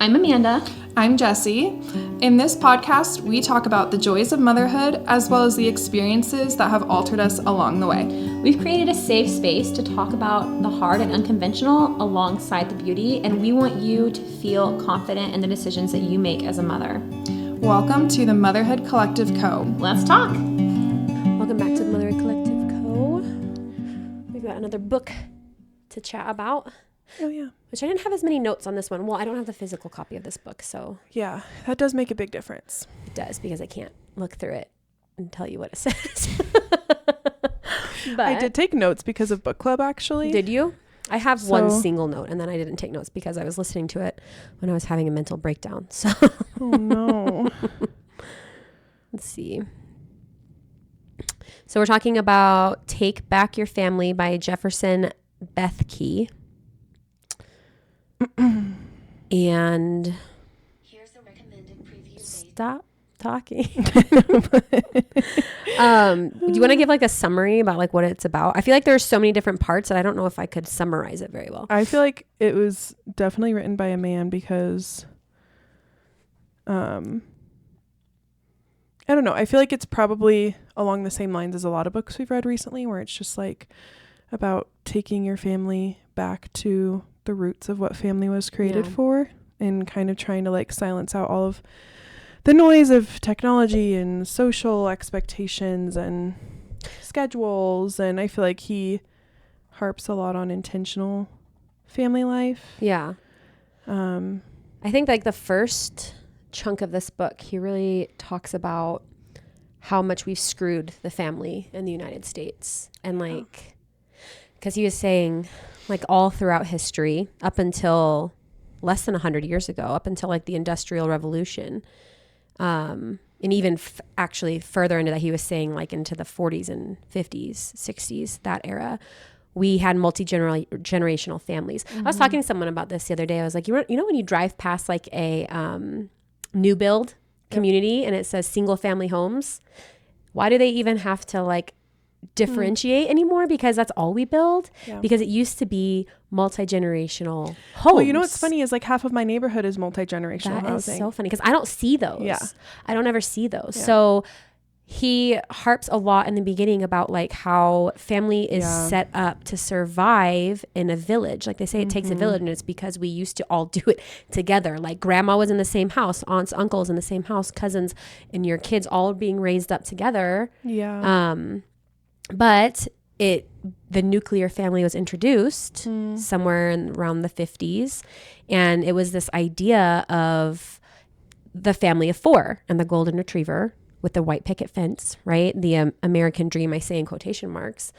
I'm Amanda. I'm Jessie. In this podcast, we talk about the joys of motherhood as well as the experiences that have altered us along the way. We've created a safe space to talk about the hard and unconventional alongside the beauty, and we want you to feel confident in the decisions that you make as a mother. Welcome to the Motherhood Collective Co. Let's talk. Welcome back to the Motherhood Collective Co. We've got another book to chat about. Oh, yeah. Which I didn't have as many notes on this one. Well, I don't have the physical copy of this book, so. Yeah, that does make a big difference. It does, because I can't look through it and tell you what it says. But I did take notes because of book club, actually. Did you? I have one single note, and then I didn't take notes because I was listening to it when I was having a mental breakdown. So. Oh, no. Let's see. So we're talking about Take Back Your Family by Jefferson Bethke. And here's the recommended preview. Stop talking. Do you want to give like a summary about like what it's about? I feel like there's so many different parts that I don't know if I could summarize it very well. I feel like it was definitely written by a man because I don't know. I feel like it's probably along the same lines as a lot of books we've read recently, where it's just like about taking your family back to the roots of what family was created for, and kind of trying to like silence out all of the noise of technology and social expectations and schedules. And I feel like he harps a lot on intentional family life. Yeah. I think like the first chunk of this book, he really talks about how much we've screwed the family in the United States. And like, because he was saying like all throughout history up until less than 100 years ago, up until like the Industrial Revolution, and even actually further into that, he was saying like into the 40s and 50s, 60s, that era, we had multi-generational families. I was talking to someone about this the other day. I was like, you know when you drive past like a new build community and it says single family homes, why do they even have to like differentiate anymore? Because that's all we build. Because it used to be multi-generational homes. Well, you know what's funny is like half of my neighborhood is multi-generational housing. That is so funny because I don't see those. I don't ever see those. Yeah. So he harps a lot in the beginning about like how family is set up to survive in a village. Like they say it takes a village, and it's because we used to all do it together. Like grandma was in the same house, aunts, uncles in the same house, cousins, and your kids all being raised up together. But the nuclear family was introduced somewhere around the 50s. And it was this idea of the family of four and the golden retriever with the white picket fence, right? The American dream, I say in quotation marks.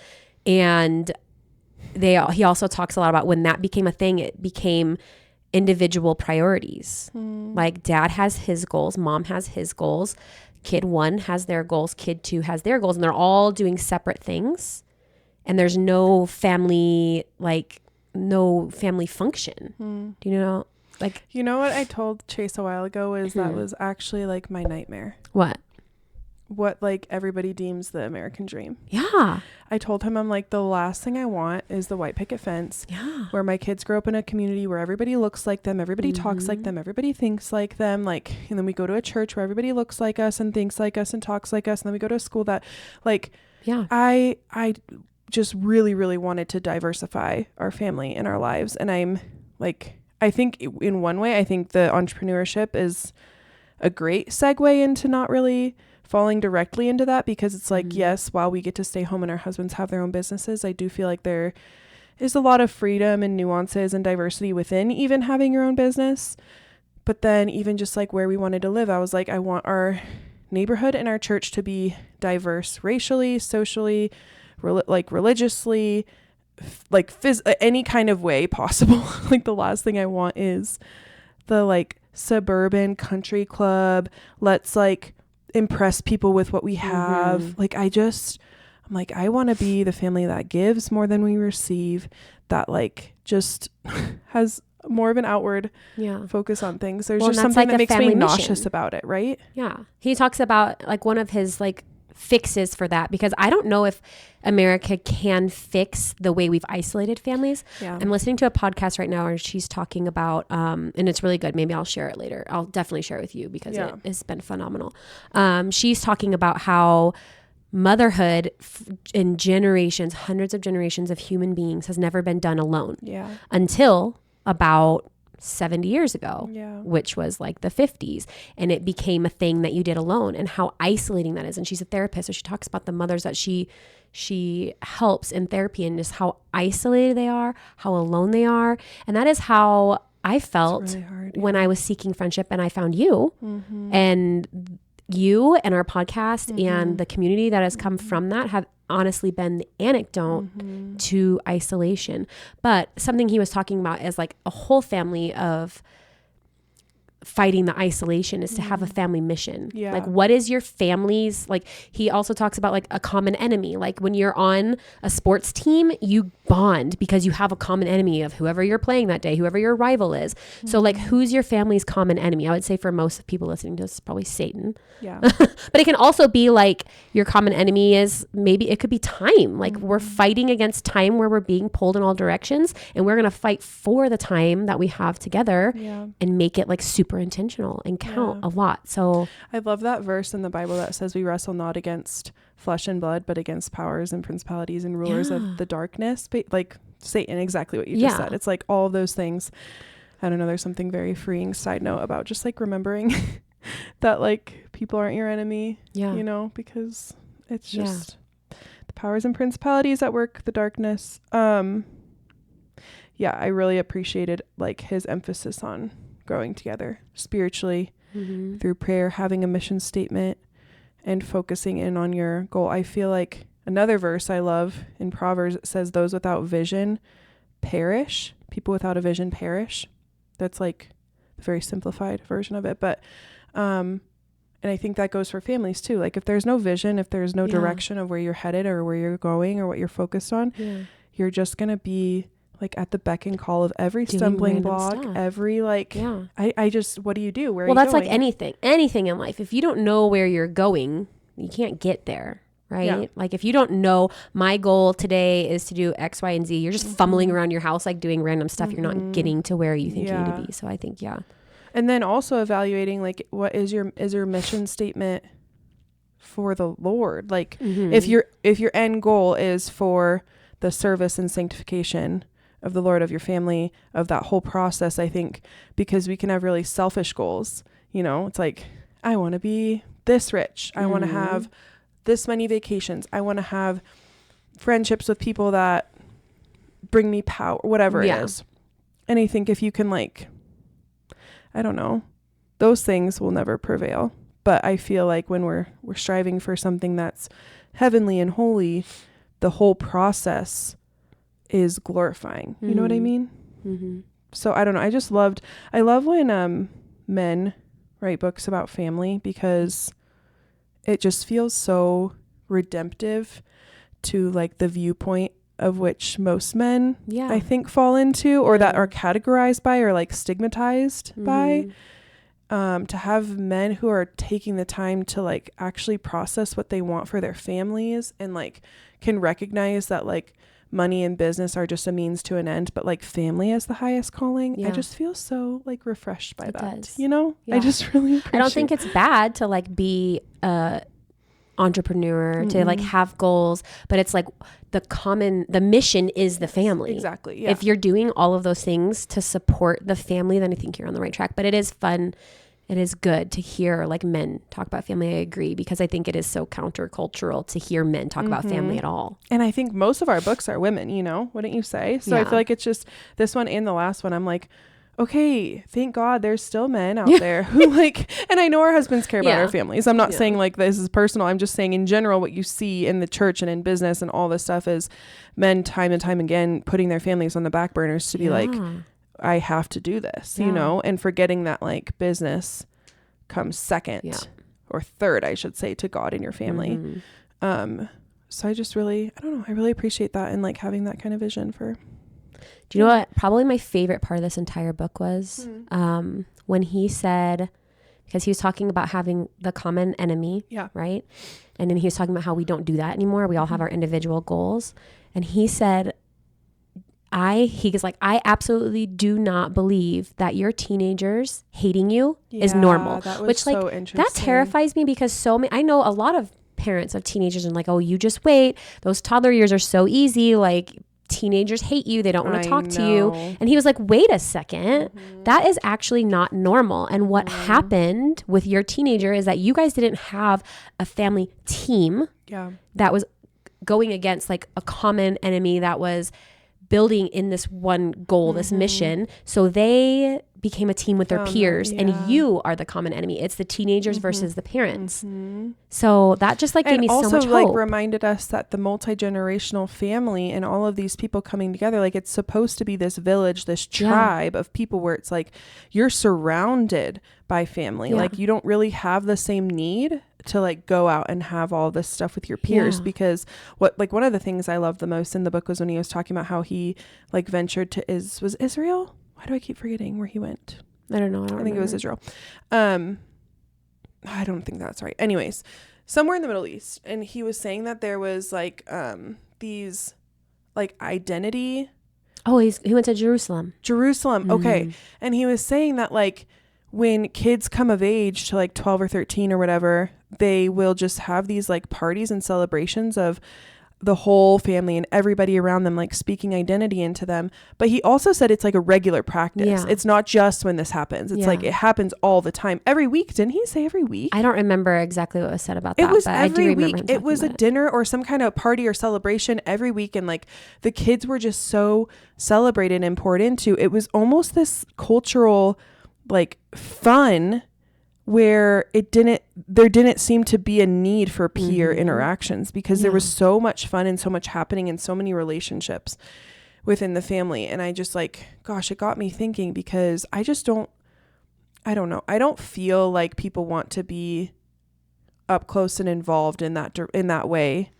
And he also talks a lot about when that became a thing, it became individual priorities. Like dad has his goals, mom has his goals. Kid one has their goals, kid two has their goals, and they're all doing separate things. And there's no family function. Do you know? Like, you know what I told Chase a while ago is that was actually like my nightmare. What like everybody deems the American dream. Yeah. I told him, I'm like, the last thing I want is the white picket fence. Yeah. Where my kids grow up in a community where everybody looks like them, everybody talks like them, everybody thinks like them, like, and then we go to a church where everybody looks like us and thinks like us and talks like us, and then we go to a school that like I just really, really wanted to diversify our family and our lives. And I'm like, I think in one way, I think the entrepreneurship is a great segue into not really falling directly into that, because it's like, yes, while we get to stay home and our husbands have their own businesses, I do feel like there is a lot of freedom and nuances and diversity within even having your own business. But then even just like where we wanted to live, I was like, I want our neighborhood and our church to be diverse racially, socially, like religiously, like any kind of way possible. Like the last thing I want is the like suburban country club. Let's like impress people with what we have. Like I'm like, I want to be the family that gives more than we receive, that like just has more of an outward focus on things. There's just something like that makes me nauseous about it, right? Yeah. He talks about like one of his like fixes for that, because I don't know if America can fix the way we've isolated families. Yeah. I'm listening to a podcast right now, and she's talking about, and it's really good. Maybe I'll share it later. I'll definitely share it with you because it has been phenomenal. She's talking about how motherhood in generations, hundreds of generations of human beings, has never been done alone until about 70 years ago, which was like the 50s. And it became a thing that you did alone, and how isolating that is. And she's a therapist, so she talks about the mothers that she helps in therapy, and just how isolated they are, how alone they are. And that is how I felt really when I was seeking friendship, and I found you. And you and our podcast and the community that has come from that have honestly been the antidote to isolation. But something he was talking about is like a whole family of fighting the isolation is to have a family mission. Like, what is your family's, like, he also talks about like a common enemy. Like when you're on a sports team, you bond because you have a common enemy of whoever you're playing that day, whoever your rival is. So like, who's your family's common enemy? I would say for most people listening to this, probably Satan. But it can also be like your common enemy is, maybe it could be time. Like we're fighting against time, where we're being pulled in all directions, and we're going to fight for the time that we have together and make it like super intentional and count a lot. So I love that verse in the Bible that says we wrestle not against flesh and blood, but against powers and principalities and rulers of the darkness. But like Satan, exactly what you just said. It's like all of those things. I don't know. There's something very freeing, side note, about just like remembering that like people aren't your enemy, you know, because it's just the powers and principalities at work, the darkness. I really appreciated like his emphasis on growing together spiritually through prayer, having a mission statement, and focusing in on your goal. I feel like another verse I love in Proverbs, it says those without vision perish. People without a vision perish. That's like a very simplified version of it. But, and I think that goes for families too. Like if there's no vision, if there's no direction of where you're headed or where you're going or what you're focused on, you're just going to be like at the beck and call of every stumbling block, stuff. Every like, I just, what do you do? Where are you that's going? Like anything in life. If you don't know where you're going, you can't get there. Right? Like if you don't know my goal today is to do X, Y, and Z, you're just fumbling around your house, like doing random stuff. You're not getting to where you think you need to be. So I think, And then also evaluating like, what is your mission statement for the Lord? Like if your end goal is for the service and sanctification of the Lord, of your family, of that whole process, I think, because we can have really selfish goals, you know, it's like, I want to be this rich. I want to have this many vacations. I want to have friendships with people that bring me power, whatever it is. And I think if you can like, I don't know, those things will never prevail. But I feel like when we're striving for something that's heavenly and holy, the whole process is glorifying. You know what I mean? So I don't know. I love when men write books about family, because it just feels so redemptive to like the viewpoint of which most men I think fall into, or that are categorized by, or like stigmatized by, to have men who are taking the time to like actually process what they want for their families, and like can recognize that like money and business are just a means to an end, but like family is the highest calling. I just feel so like refreshed by that. You know, I just really appreciate. I don't think it's bad to like be a entrepreneur, to like have goals, but it's like the mission is the family. Exactly. If you're doing all of those things to support the family, then I think you're on the right track. But it is fun. It is good to hear like men talk about family. I agree, because I think it is so countercultural to hear men talk about family at all. And I think most of our books are women, you know, wouldn't you say? So I feel like it's just this one and the last one. I'm like, okay, thank God there's still men out there who like, and I know our husbands care about our families. I'm not saying like this is personal. I'm just saying in general, what you see in the church and in business and all this stuff is men time and time again putting their families on the back burners to be like, I have to do this, you know, and forgetting that like business comes second or third, I should say, to God and your family. So I just really, I don't know, I really appreciate that, and like having that kind of vision for. Do you know what probably my favorite part of this entire book was? When he said, because he was talking about having the common enemy. Yeah. Right. And then he was talking about how we don't do that anymore. We all have our individual goals. And he said, he was like, I absolutely do not believe that your teenagers hating you is normal. That was which so like, interesting. that terrifies me because I know a lot of parents of teenagers and like, oh, you just wait. Those toddler years are so easy. Like, teenagers hate you. They don't want to talk to you. And he was like, wait a second. That is actually not normal. And what happened with your teenager is that you guys didn't have a family team that was going against like a common enemy that was building in this one goal, this mission. So they became a team with their peers, and you are the common enemy. It's the teenagers versus the parents. So that just like gave me so much hope. And also like reminded us that the multi-generational family and all of these people coming together, like it's supposed to be this village, this tribe of people where it's like you're surrounded by family. Like you don't really have the same need to like go out and have all this stuff with your peers because one of the things I loved the most in the book was when he was talking about how he like ventured to was Israel? Why do I keep forgetting where he went? I don't know. I think it was Israel. I don't think that's right. Anyways, somewhere in the Middle East. And he was saying that there was like these like identity. Oh, he went to Jerusalem. Okay. And he was saying that like when kids come of age to like 12 or 13 or whatever, they will just have these like parties and celebrations of the whole family and everybody around them, like speaking identity into them. But he also said it's like a regular practice. Yeah. It's not just when this happens. It's like it happens all the time. Every week. Didn't he say every week? I don't remember exactly what was said about that. It was every week. It was a dinner or some kind of party or celebration every week. And like the kids were just so celebrated and poured into. It was almost this cultural like fun where there didn't seem to be a need for peer interactions because there was so much fun and so much happening in so many relationships within the family. And I just like, gosh, it got me thinking because I don't know. I don't feel like people want to be up close and involved in that way.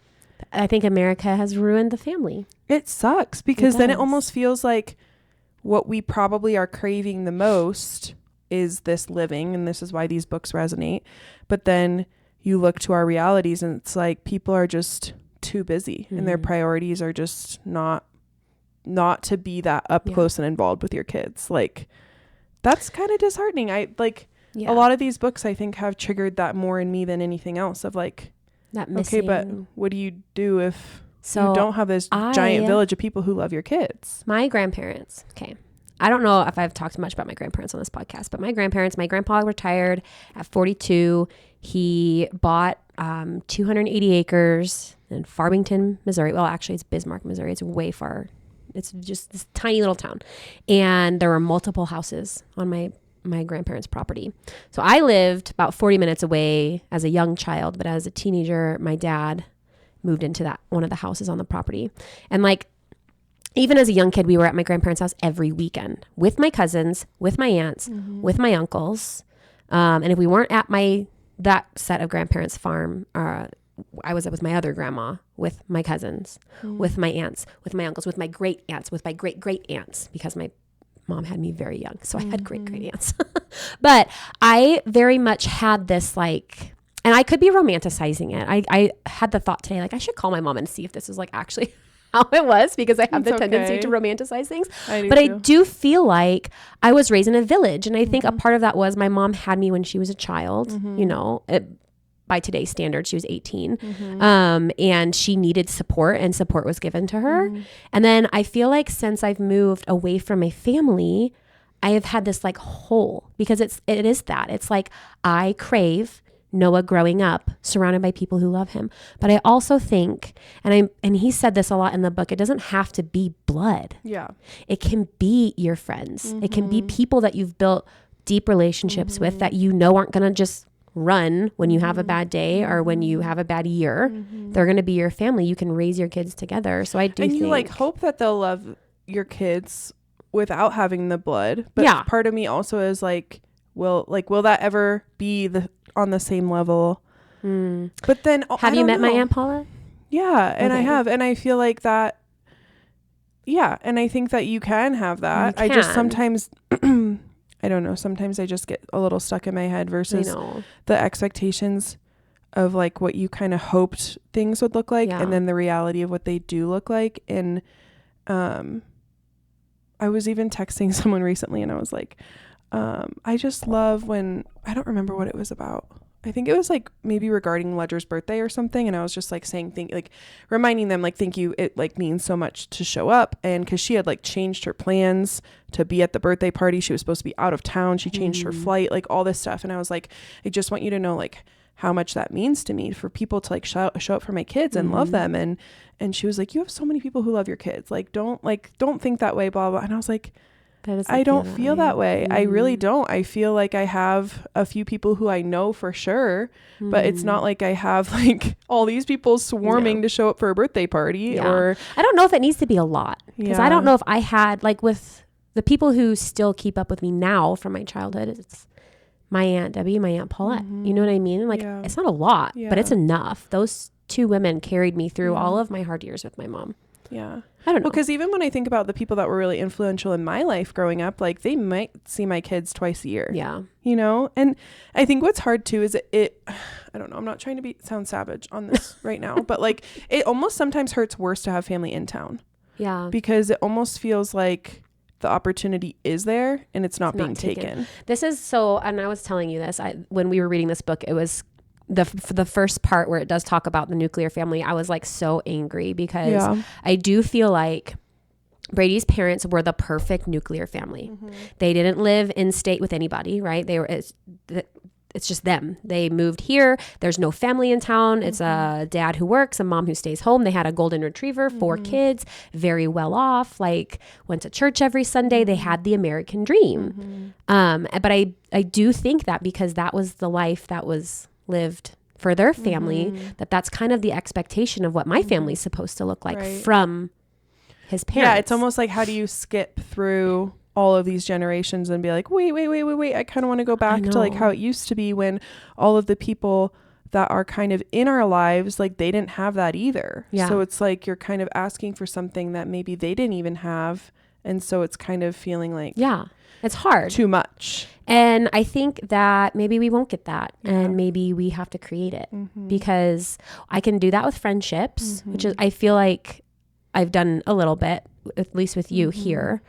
I think America has ruined the family. It sucks because then it almost feels like what we probably are craving the most is this living, and this is why these books resonate. But then you look to our realities and it's like people are just too busy and their priorities are just not to be that up close and involved with your kids. Like that's kind of disheartening. A lot of these books I think have triggered that more in me than anything else of like that missing. Okay, but what do you do if you don't have this giant village of people who love your kids? My grandparents. Okay. I don't know if I've talked much about my grandparents on this podcast, but my grandpa retired at 42. He bought 280 acres in Farmington, Missouri. Well, actually it's Bismarck, Missouri. It's way far. It's just this tiny little town. And there were multiple houses on my grandparents' property. So I lived about 40 minutes away as a young child, but as a teenager, my dad moved into one of the houses on the property. And like, even as a young kid, we were at my grandparents' house every weekend with my cousins, with my aunts, with my uncles. And if we weren't at that set of grandparents' farm, I was with my other grandma, with my cousins, with my aunts, with my uncles, with my great aunts, with my great great aunts, because my mom had me very young. So I had great great aunts. But I very much had this like, and I could be romanticizing it. I had the thought today, like I should call my mom and see if this is like actually how it was, because I have the tendency to romanticize things. I do feel like I was raised in a village. And I think a part of that was my mom had me when she was a child, you know, by today's standards, she was 18. And she needed support and support was given to her. And then I feel like since I've moved away from my family, I have had this like hole because it is that. It's like I crave Noah growing up surrounded by people who love him. But I also think, and he said this a lot in the book, it doesn't have to be blood. Yeah. It can be your friends. It can be people that you've built deep relationships with that you know aren't going to just run when you have a bad day or when you have a bad year. They're going to be your family. You can raise your kids together. So I do think. And you like hope that they'll love your kids without having the blood. But part of me also is like, will that ever be on the same level? But then have you met my Aunt Paula? Yeah, and I have, and I feel like that. Yeah, and I think that you can have that. I just sometimes I don't know. Sometimes I just get a little stuck in my head versus the expectations of like what you kind of hoped things would look like and then the reality of what they do look like. And I was even texting someone recently and I was like, I just love when, I don't remember what it was about. I think it was like maybe regarding Ledger's birthday or something. And I was just like saying, reminding them like, thank you. It like means so much to show up. And cause she had like changed her plans to be at the birthday party. She was supposed to be out of town. She changed her flight, like all this stuff. And I was like, I just want you to know like how much that means to me for people to like show up for my kids and love them. And she was like, you have so many people who love your kids. Like, don't think that way, blah, blah. And I was like, I don't feel that way. I really don't. I feel like I have a few people who I know for sure, but it's not like I have like all these people swarming to show up for a birthday party or I don't know if it needs to be a lot because I don't know if I had like with the people who still keep up with me now from my childhood, it's my Aunt Debbie, my Aunt Paulette. You know what I mean? Like it's not a lot, but it's enough. Those two women carried me through all of my hard years with my mom. Yeah. I don't know. Because even when I think about the people that were really influential in my life growing up, like they might see my kids twice a year. Yeah. You know? And I think what's hard too is it I don't know, I'm not trying to sound savage on this right now, but like it almost sometimes hurts worse to have family in town. Yeah. Because it almost feels like the opportunity is there and it's not being taken. This is so, and I was telling you this, when we were reading this book, it was the first part where it does talk about the nuclear family. I was like so angry because I do feel like Brady's parents were the perfect nuclear family. They didn't live in state with anybody, right? It's just them. They moved here. There's no family in town. It's a dad who works, a mom who stays home. They had a golden retriever, 4 kids, very well off, like went to church every Sunday. They had the American dream. But I do think that because that was the life that was lived for their family, that's kind of the expectation of what my family's supposed to look like from his parents. Yeah, it's almost like how do you skip through all of these generations and be like, wait, I kind of want to go back to like how it used to be when all of the people that are kind of in our lives, like they didn't have that either. So it's like you're kind of asking for something that maybe they didn't even have. And so it's kind of feeling like it's hard, too much. And I think that maybe we won't get that and maybe we have to create it because I can do that with friendships, which is, I feel like I've done a little bit, at least with you here.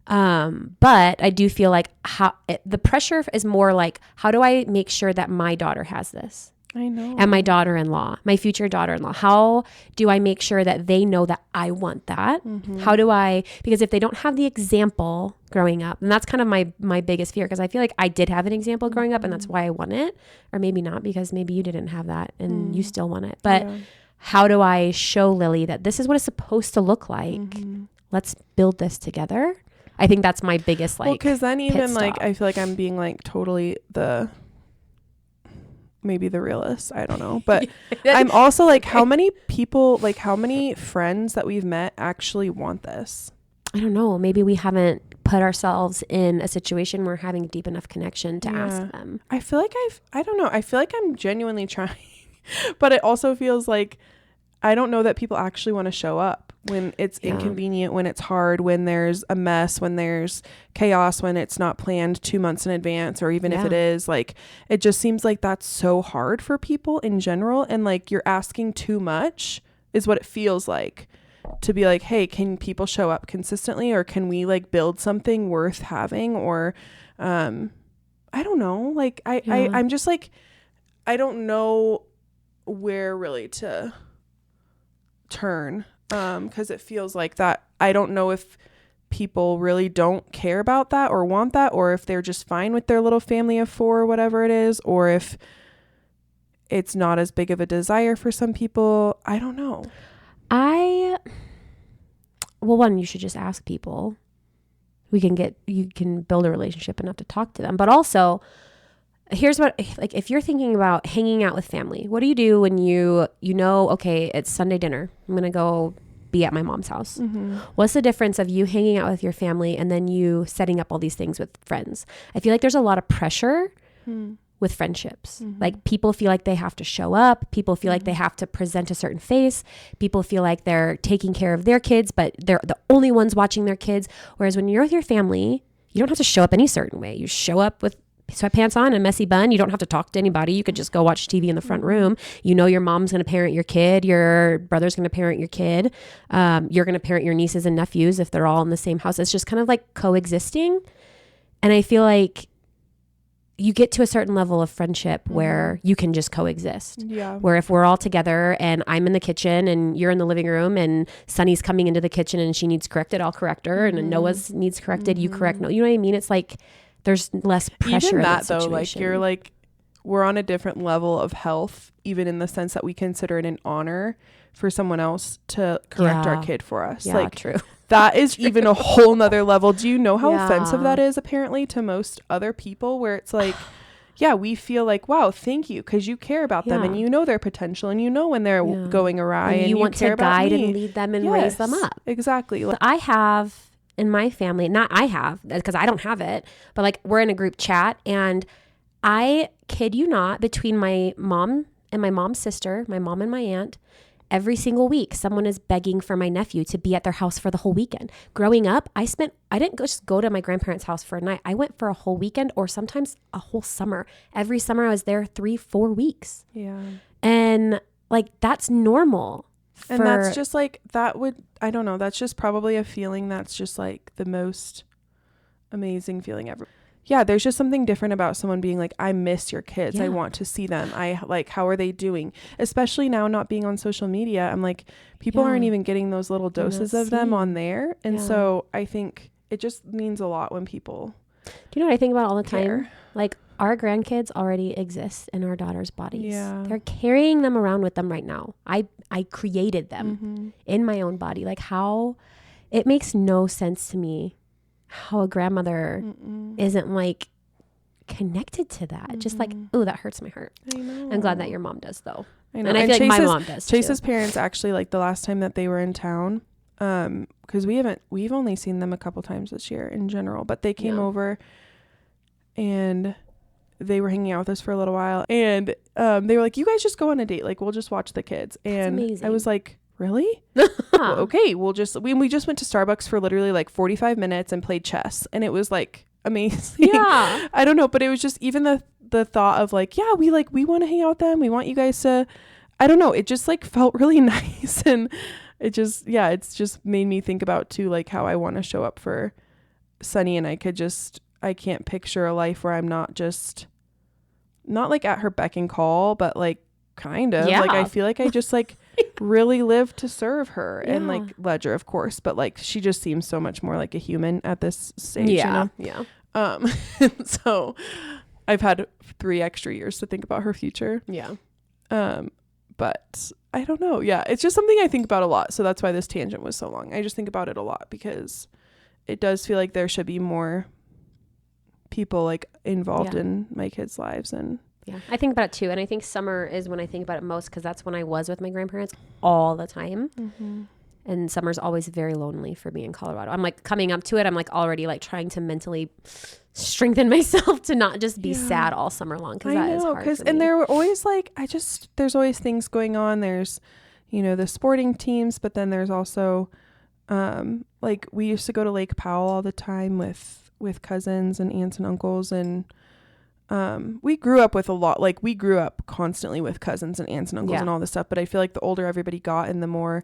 But I do feel like the pressure is more like, how do I make sure that my daughter has this? I know. And my daughter-in-law, my future daughter-in-law, how do I make sure that they know that I want that? How do I, because if they don't have the example growing up, and that's kind of my biggest fear, because I feel like I did have an example growing up and that's why I want it, or maybe not, because maybe you didn't have that and you still want it. But how do I show Lily that this is what it's supposed to look like? Let's build this together. I think that's my biggest because then even like I feel like I'm being like totally maybe the realist, I don't know, but I'm also like how many people, like how many friends that we've met actually want this? I don't know, maybe we haven't put ourselves in a situation where we're having a deep enough connection to ask them. I feel like I don't know, I feel like I'm genuinely trying but it also feels like I don't know that people actually want to show up when it's inconvenient, when it's hard, when there's a mess, when there's chaos, when it's not planned 2 months in advance, or even if it is, like, it just seems like that's so hard for people in general. And like, you're asking too much is what it feels like, to be like, hey, can people show up consistently, or can we like build something worth having? Or, I don't know. Like, I'm just like, I don't know where really to turn, because it feels like that I don't know if people really don't care about that or want that, or if they're just fine with their little family of 4 or whatever it is, or if it's not as big of a desire for some people. I don't know. One, you should just ask people. You can build a relationship enough to talk to them, but also here's what, like, if you're thinking about hanging out with family, what do you do when you know, okay, it's Sunday dinner, I'm going to go be at my mom's house. What's the difference of you hanging out with your family and then you setting up all these things with friends? I feel like there's a lot of pressure with friendships. Like, people feel like they have to show up. People feel like they have to present a certain face. People feel like they're taking care of their kids, but they're the only ones watching their kids. Whereas when you're with your family, you don't have to show up any certain way. You show up with sweatpants on and a messy bun. You don't have to talk to anybody. You could just go watch TV in the front room. You know, your mom's going to parent your kid. Your brother's going to parent your kid. You're going to parent your nieces and nephews if they're all in the same house. It's just kind of like coexisting. And I feel like you get to a certain level of friendship where you can just coexist. Yeah. Where if we're all together and I'm in the kitchen and you're in the living room and Sunny's coming into the kitchen and she needs corrected, I'll correct her. And Noah's needs corrected, you correct. No, you know what I mean? It's like there's less pressure. Even in that that though, like you're like, we're on a different level of health, even in the sense that we consider it an honor for someone else to correct our kid for us. Yeah, like true. That is even a whole nother level. Do you know how offensive that is apparently to most other people, where it's like, yeah, we feel like, wow, thank you, because you care about them and you know their potential and you know when they're going awry and you want care to guide about me. and lead them and raise them up. Exactly. Like, I have in my family, not I have, because I don't have it, but like we're in a group chat and I kid you not, between my mom and my mom's sister, my mom and my aunt, every single week, someone is begging for my nephew to be at their house for the whole weekend. Growing up, I didn't just go to my grandparents' house for a night. I went for a whole weekend or sometimes a whole summer. Every summer I was there 3-4 weeks. Yeah. And like, that's normal. And that's just like, I don't know. That's just probably a feeling that's just like the most amazing feeling ever. Yeah, there's just something different about someone being like, I miss your kids. I want to see them. I like, how are they doing? Especially now not being on social media. I'm like, people aren't even getting those little doses of them on there. And so I think it just means a lot when people Do you know what I think about all the care. time? Like, our grandkids already exist in our daughter's bodies. Yeah. They're carrying them around with them right now. I created them in my own body. Like, how it makes no sense to me how a grandmother isn't like connected to that. Just like, oh, that hurts my heart. I know. I'm glad that your mom does though. I know. And I feel like my mom does Chase's too. parents actually, like the last time that they were in town, because we've only seen them a couple times this year in general, but they came over and they were hanging out with us for a little while, and they were like, you guys just go on a date, like we'll just watch the kids. And I was like, really? Well, okay, we just went to Starbucks for literally like 45 minutes and played chess, and it was like amazing. Yeah. I don't know, but it was just even the thought of like, yeah, we want to hang out with them, we want you guys to, I don't know, it just like felt really nice. And it just, it's just made me think about too, like how I want to show up for Sunny, and I can't picture a life where I'm not like at her beck and call, but like kind of like, I feel like I just like really live to serve her and like Ledger, of course, but like she just seems so much more like a human at this stage. You know? So I've had 3 extra years to think about her future. But I don't know. It's just something I think about a lot, so that's why this tangent was so long. I just think about it a lot because it does feel like there should be more people like involved in my kids' lives. And I think about it too, and I think summer is when I think about it most, because that's when I was with my grandparents all the time. And summer's always very lonely for me in Colorado. I'm like coming up to it, I'm like already like trying to mentally strengthen myself to not just be sad all summer long, because that is hard for me. And there were always like, there's always things going on. There's, you know, the sporting teams, but then there's also like we used to go to Lake Powell all the time with cousins and aunts and uncles, and we grew up with a lot, like we grew up constantly with cousins and aunts and uncles and all this stuff. But I feel like the older everybody got and the more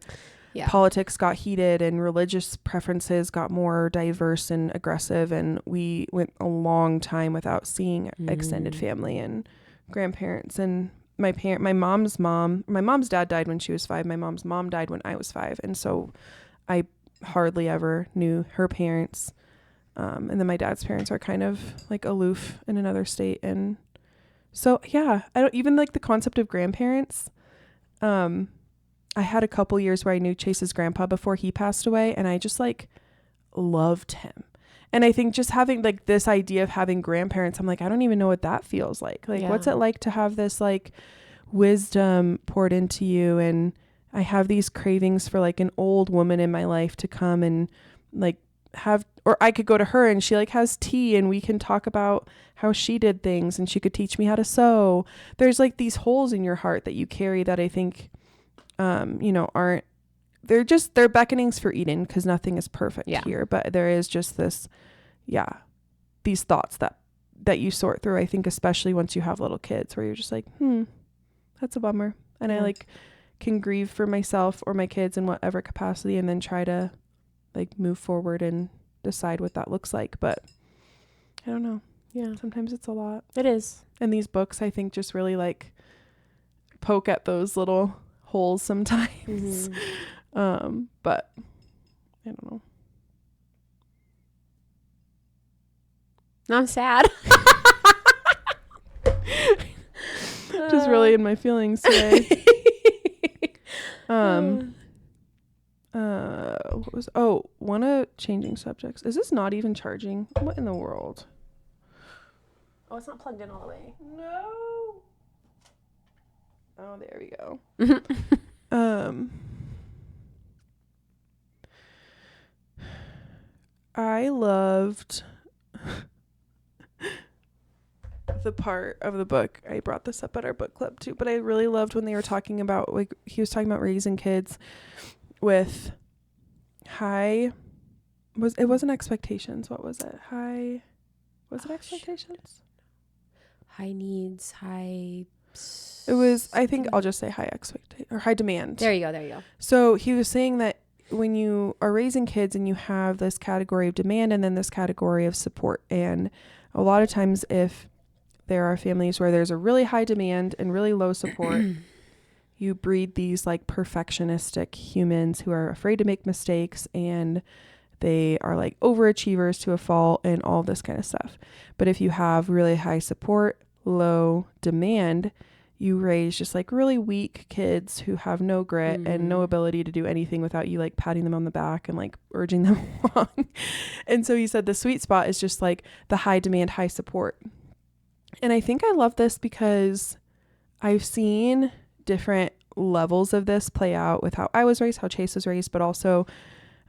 politics got heated and religious preferences got more diverse and aggressive, and we went a long time without seeing extended family and grandparents. And my mom's dad died when she was 5. My mom's mom died when I was 5, and so I hardly ever knew her parents. And then my dad's parents are kind of like aloof in another state. And so, I don't even like the concept of grandparents. I had a couple years where I knew Chase's grandpa before he passed away, and I just like loved him. And I think just having like this idea of having grandparents, I'm like, I don't even know what that feels like. Like, what's it like to have this like wisdom poured into you? And I have these cravings for like an old woman in my life to come and like have, or I could go to her and she like has tea and we can talk about how she did things and she could teach me how to sew. There's like these holes in your heart that you carry that I think, they're beckonings for Eden, because nothing is perfect here, but there is just this, these thoughts that you sort through. I think especially once you have little kids, where you're just like, that's a bummer. And I like can grieve for myself or my kids in whatever capacity, and then try to like move forward and decide what that looks like. But I don't know. Yeah. Sometimes it's a lot. It is. And these books, I think, just really like poke at those little holes sometimes. But I don't know. I'm sad. Just really in my feelings today. One of changing subjects. Is this not even charging? What in the world? Oh, it's not plugged in all the way. No. Oh, there we go. I loved the part of the book. I brought this up at our book club too, but I really loved when they were talking about, like, he was talking about raising kids with it wasn't expectations. What was it? Expectations? High needs, it was, I think I'll just say high expectation or high demand. There you go. So he was saying that when you are raising kids and you have this category of demand and then this category of support, and a lot of times if there are families where there's a really high demand and really low support, you breed these like perfectionistic humans who are afraid to make mistakes, and they are like overachievers to a fault and all this kind of stuff. But if you have really high support, low demand, you raise just like really weak kids who have no grit and no ability to do anything without you like patting them on the back and like urging them along. And so he said the sweet spot is just like the high demand, high support. And I think I love this because I've seen different levels of this play out with how I was raised, how Chase was raised, but also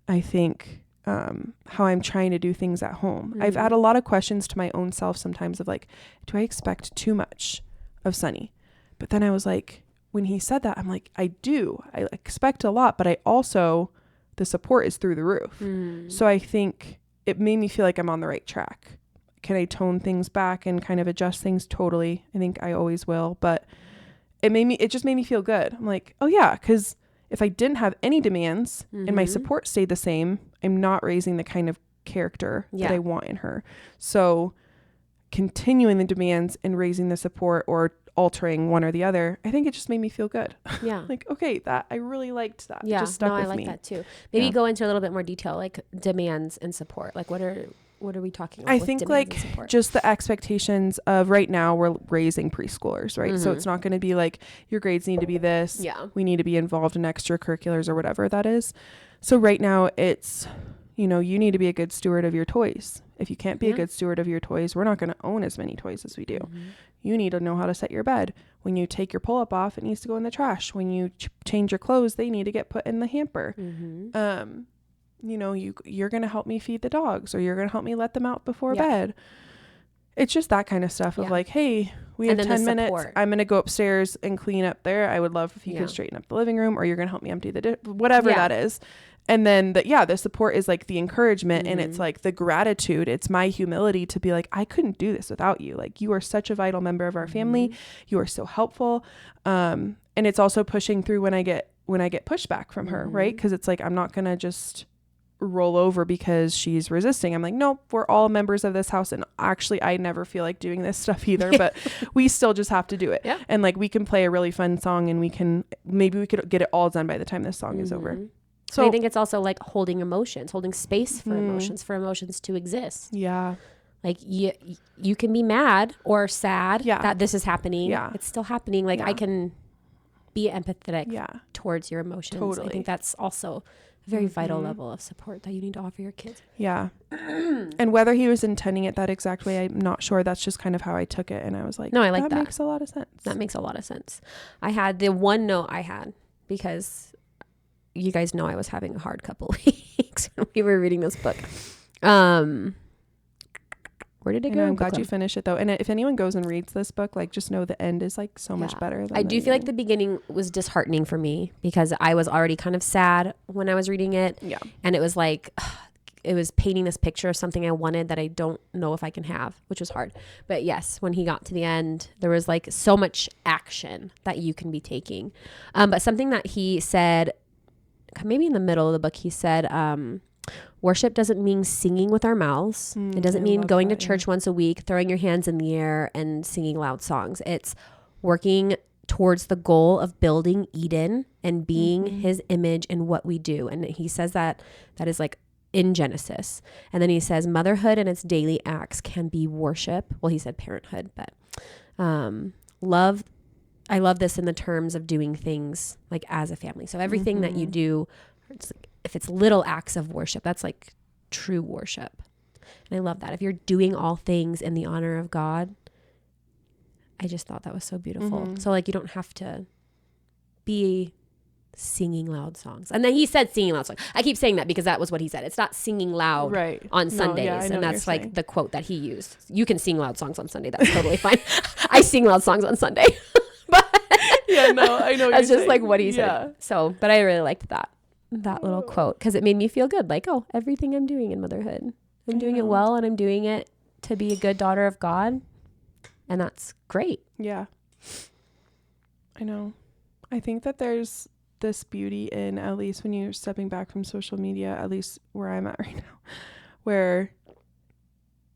I think how I'm trying to do things at home. I've had a lot of questions to my own self sometimes of like, do I expect too much of Sunny? But then I was like, when he said that, I'm like, I do. I expect a lot, but I also, the support is through the roof. So I think it made me feel like I'm on the right track. Can I tone things back and kind of adjust things? Totally. I think I always will, but it just made me feel good. I'm like, oh yeah, because if I didn't have any demands and my support stayed the same, I'm not raising the kind of character that I want in her. So continuing the demands and raising the support or altering one or the other, I think it just made me feel good. Yeah. Like, okay, that I really liked that. Yeah. It just stuck with I like me. that too. Maybe go into a little bit more detail, like demands and support. Like what are we talking about? I think like just the expectations of right now we're raising preschoolers, right? So it's not going to be like your grades need to be this. Yeah. We need to be involved in extracurriculars or whatever that is. So right now it's, you need to be a good steward of your toys. If you can't be a good steward of your toys, we're not going to own as many toys as we do. You need to know how to set your bed. When you take your pull-up off, it needs to go in the trash. When you change your clothes, they need to get put in the hamper. You're going to help me feed the dogs, or you're going to help me let them out before bed. It's just that kind of stuff of like, hey, we have 10 minutes. I'm going to go upstairs and clean up there. I would love if you could straighten up the living room, or you're going to help me empty the whatever that is. And then the support is like the encouragement and it's like the gratitude. It's my humility to be like, I couldn't do this without you. Like, you are such a vital member of our family. You are so helpful. And it's also pushing through when I get pushback from her, right? Because it's like, I'm not going to just roll over because she's resisting. I'm like, nope, we're all members of this house. And actually, I never feel like doing this stuff either, but we still just have to do it. Yeah. And like, we can play a really fun song and maybe we could get it all done by the time this song is over. So I think it's also like holding space for emotions to exist. Yeah. Like you can be mad or sad that this is happening. Yeah. It's still happening. Like I can be empathetic towards your emotions. Totally. I think that's also a very vital level of support that you need to offer your kids. Yeah. And whether he was intending it that exact way, I'm not sure. That's just kind of how I took it. And I was like, no, I like that. That makes a lot of sense. That makes a lot of sense. I had the one note I had because you guys know I was having a hard couple weeks when we were reading this book. Where did it go? I'm glad you finished it though. And if anyone goes and reads this book, like, just know the end is like so much better. I do feel like the beginning was disheartening for me because I was already kind of sad when I was reading it. Yeah. And it was like, it was painting this picture of something I wanted that I don't know if I can have, which was hard. But yes, when he got to the end, there was like so much action that you can be taking. But something that he said, maybe in the middle of the book, he said, worship doesn't mean singing with our mouths. It doesn't mean going to church once a week, throwing your hands in the air and singing loud songs. It's working towards the goal of building Eden and being his image in what we do. And he says that is like in Genesis. And then he says motherhood and its daily acts can be worship. Well, he said parenthood, but I love this in the terms of doing things like as a family. So everything that you do, if it's little acts of worship, that's like true worship. And I love that. If you're doing all things in the honor of God, I just thought that was so beautiful. So like you don't have to be singing loud songs. And then he said singing loud songs. I keep saying that because that was what he said. It's not singing loud on Sundays. And that's like the quote that he used. You can sing loud songs on Sunday. That's totally fine. I sing loud songs on Sunday. But yeah, no, I know. That's just like what he said. So, but I really liked that little quote because it made me feel good. Like, oh, everything I'm doing in motherhood, I'm doing it well, and I'm doing it to be a good daughter of God. And that's great. Yeah. I know. I think that there's this beauty in, at least when you're stepping back from social media, at least where I'm at right now, where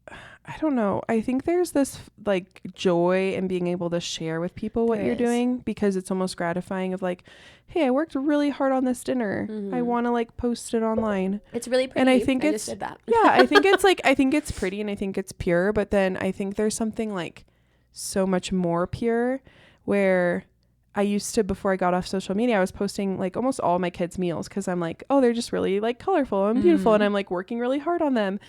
I don't know. I think there's this like joy in being able to share with people what you're doing, because it's almost gratifying of like, hey, I worked really hard on this dinner. I want to like post it online. It's really pretty. And I think it's, just did that. yeah, I think it's like, I think it's pretty and I think it's pure, but then I think there's something like so much more pure where I used to, before I got off social media, I was posting like almost all my kids' meals because I'm like, oh, they're just really like colorful and beautiful and I'm like working really hard on them.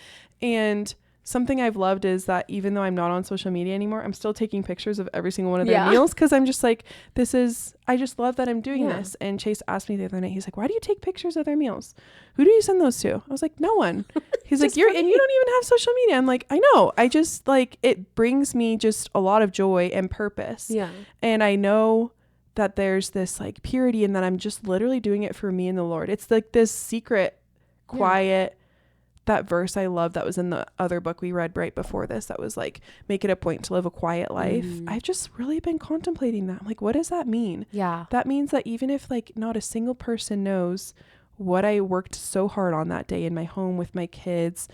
And something I've loved is that even though I'm not on social media anymore, I'm still taking pictures of every single one of their meals because I'm just like, I just love that I'm doing this. And Chase asked me the other night, he's like, why do you take pictures of their meals? Who do you send those to? I was like, no one. He's like, and you don't even have social media. I'm like, I know. I just like, it brings me just a lot of joy and purpose. Yeah. And I know that there's this like purity in that I'm just literally doing it for me and the Lord. It's like this secret, quiet, that verse I love that was in the other book we read right before this, that was like, make it a point to live a quiet life. I've just really been contemplating that. I'm like, what does that mean? Yeah. That means that even if like not a single person knows what I worked so hard on that day in my home with my kids,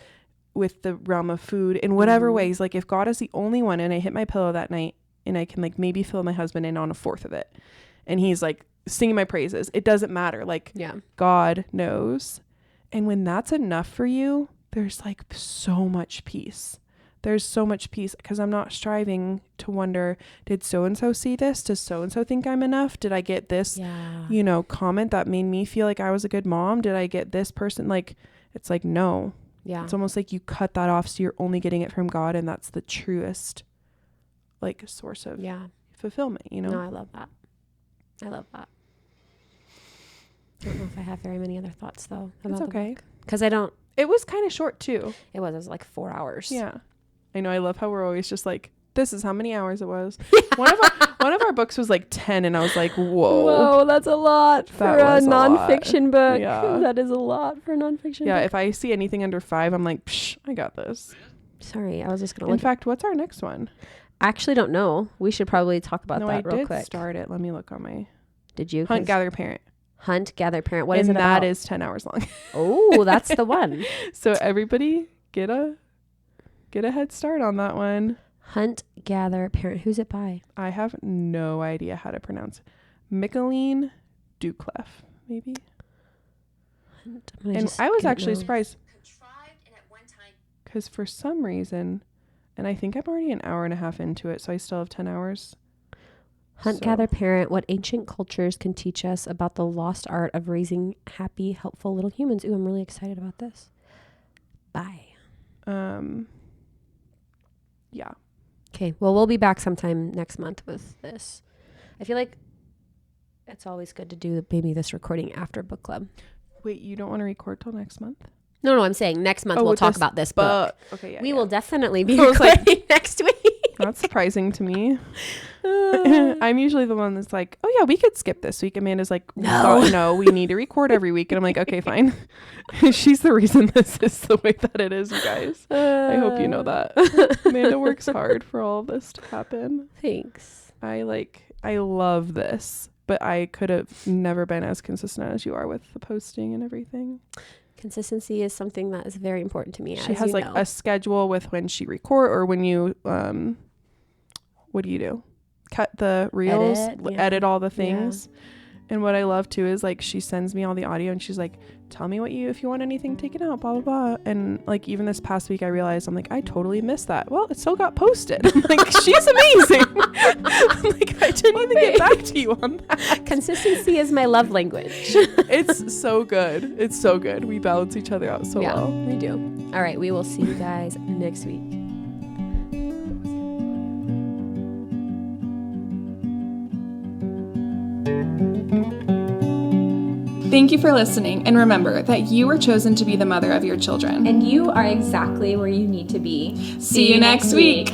with the realm of food, in whatever ways, like if God is the only one and I hit my pillow that night and I can like maybe fill my husband in on a fourth of it and he's like singing my praises, it doesn't matter. Like God knows. And when that's enough for you, there's like so much peace. There's so much peace because I'm not striving to wonder, did so-and-so see this? Does so-and-so think I'm enough? Did I get this, comment that made me feel like I was a good mom? Did I get this person? Like, it's like, no. Yeah. It's almost like you cut that off. So you're only getting it from God. And that's the truest like source of fulfillment, No, I love that. I love that. I don't know if I have very many other thoughts though. It's okay. Because I don't. It was kind of short too. It was like 4 hours. Yeah. I know. I love how we're always just like, this is how many hours it was. One of our books was like 10 and I was like, whoa, that's a lot for a nonfiction book. Yeah. That is a lot for a nonfiction book. Yeah. If I see anything under 5, I'm like, psh, I got this. Sorry. I was just going to In fact, what's our next one? I actually don't know. We should probably talk about that real quick. I did start it. Let me look on my. Did you? Hunt, Gather, Parent. Hunt, Gather, Parent. What is it about? That is 10 hours long. Oh, that's the one. So everybody get a head start on that one. Hunt, Gather, Parent. Who's it by? I have no idea how to pronounce it. Micheline Duclef, maybe. Hunt. And I was actually surprised because for some reason, and I think I'm already an hour and a half into it, so I still have 10 hours. Hunt, Gather, Parent, what ancient cultures can teach us about the lost art of raising happy, helpful little humans. Ooh, I'm really excited about this. Bye. Yeah. Okay, well, we'll be back sometime next month with this. I feel like it's always good to do maybe this recording after book club. Wait, you don't want to record till next month? No, I'm saying next month we'll talk about this book. Okay, yeah. We will definitely be recording next week. Not surprising to me. I'm usually the one that's like, oh yeah, we could skip this week. Amanda's like, no, we need to record every week. And I'm like, okay, fine. She's the reason this is the way that it is, you guys. I hope you know that. Amanda works hard for all of this to happen. Thanks. I love this, but I could have never been as consistent as you are with the posting and everything. Consistency is something that is very important to me. She has like a schedule with when she record or when you, what do you do? Cut the reels, edit all the things. Yeah. And what I love too is like she sends me all the audio and she's like, tell me if you want anything taken out, blah, blah, blah. And like even this past week I realized I'm like, I totally missed that. Well, it still got posted. I'm like, she's amazing. I'm like, I didn't even get back to you on that. Consistency is my love language. It's so good. It's so good. We balance each other out so well. We do. All right. We will see you guys next week. Thank you for listening, and remember that you were chosen to be the mother of your children. And you are exactly where you need to be. See you next week.